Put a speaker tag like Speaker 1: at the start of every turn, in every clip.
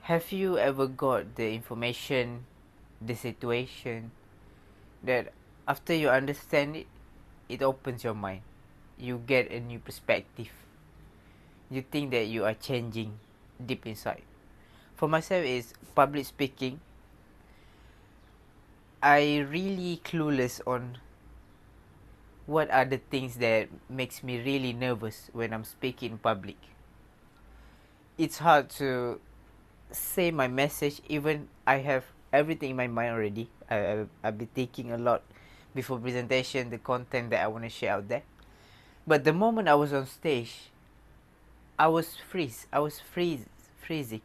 Speaker 1: Have you ever got the information, the situation that after you understand it, it opens your mind. You get a new perspective. You think that you are changing deep inside. For myself is public speaking. I really clueless on what are the things that makes me really nervous when I'm speaking in public. It's hard to say my message even I have everything in my mind already. I've been thinking a lot before presentation, the content that I want to share out there. But the moment I was on stage, I was freezing.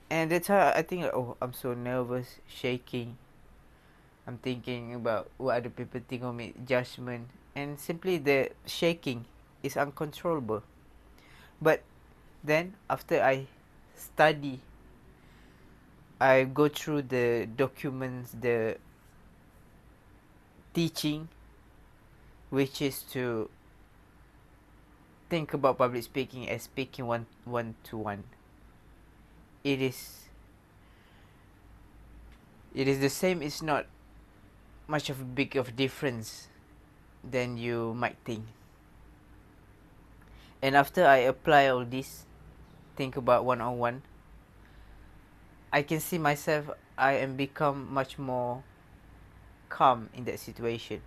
Speaker 1: And that's how I think, oh, I'm so nervous, shaking. I'm thinking about what other people think of me, judgment. And simply the shaking is uncontrollable. But then after I study, I go through the documents, the teaching, which is to think about public speaking as speaking one to one. It is the same. It's not much of a big of difference than you might think. And after I apply all this, think about one on one, I can see myself. I am become much more calm in that situation.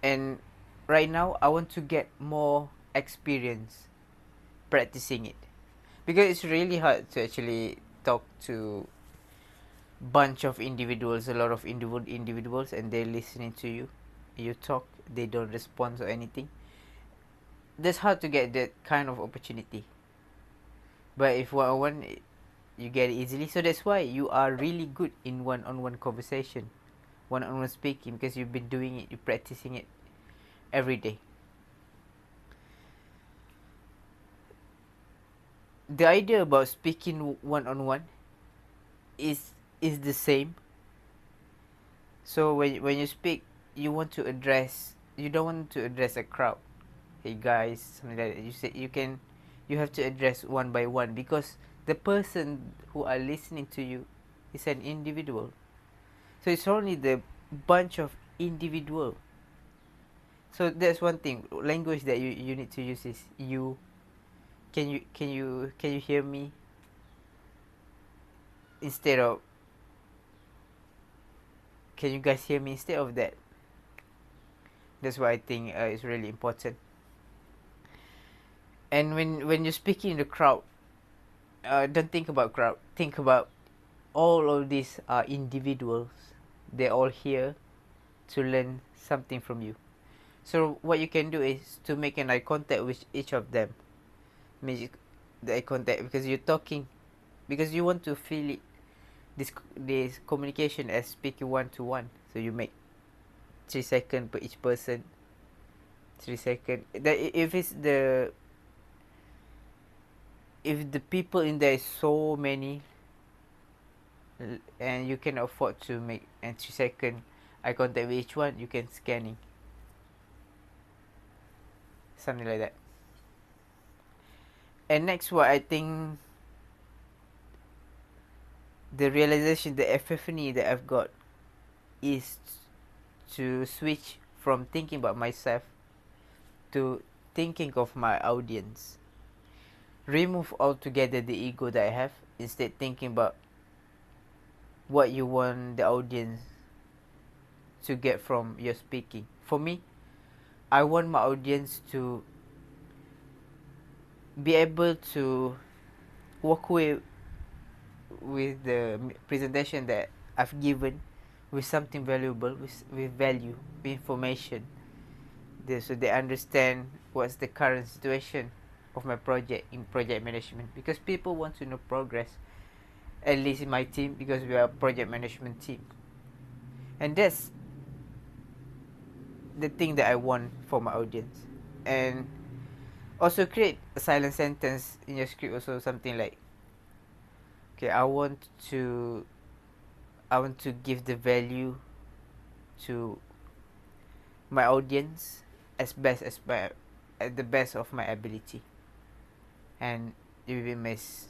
Speaker 1: And right now, I want to get more experience practicing it, because it's really hard to actually talk to bunch of individuals, a lot of individuals, and they're listening to you. You talk, they don't respond or anything. That's hard to get that kind of opportunity. But if one on one, you get it easily. So that's why you are really good in one on one conversation, one on one speaking, because you've been doing it, you're practicing it every day. The idea about speaking one on one is the same. So when you speak, you want to address. You don't want to address a crowd. Hey guys, something like that. You have to address one by one, because the person who are listening to you is an individual. So it's only the bunch of individual. So that's one thing. Language that you need to use is you. Can you hear me? Instead of, can you guys hear me? Instead of that. That's what I think is really important. And when you're speaking in the crowd, don't think about crowd. Think about all of these are individuals. They're all here to learn something from you. So what you can do is to make an eye contact with each of them. Make the eye contact, because you're talking, because you want to feel it. This communication as speaking one to one. So you make 3 seconds per each person. 3 seconds. If the people in there is so many, and you can afford to make 3 second eye contact with each one, you can scanning. Something like that. And next, what I think, the realization, the epiphany that I've got is to switch from thinking about myself to thinking of my audience. Remove altogether the ego that I have, instead thinking about what you want the audience to get from your speaking. For me, I want my audience to be able to walk away with the presentation that I've given with something valuable, with value, with information. So they understand what's the current situation of my project in project management, because people want to know progress, at least in my team, because we are a project management team. And that's the thing that I want for my audience. And also create a silent sentence in your script, also something like, okay, I want to give the value to my audience at the best of my ability. And you will miss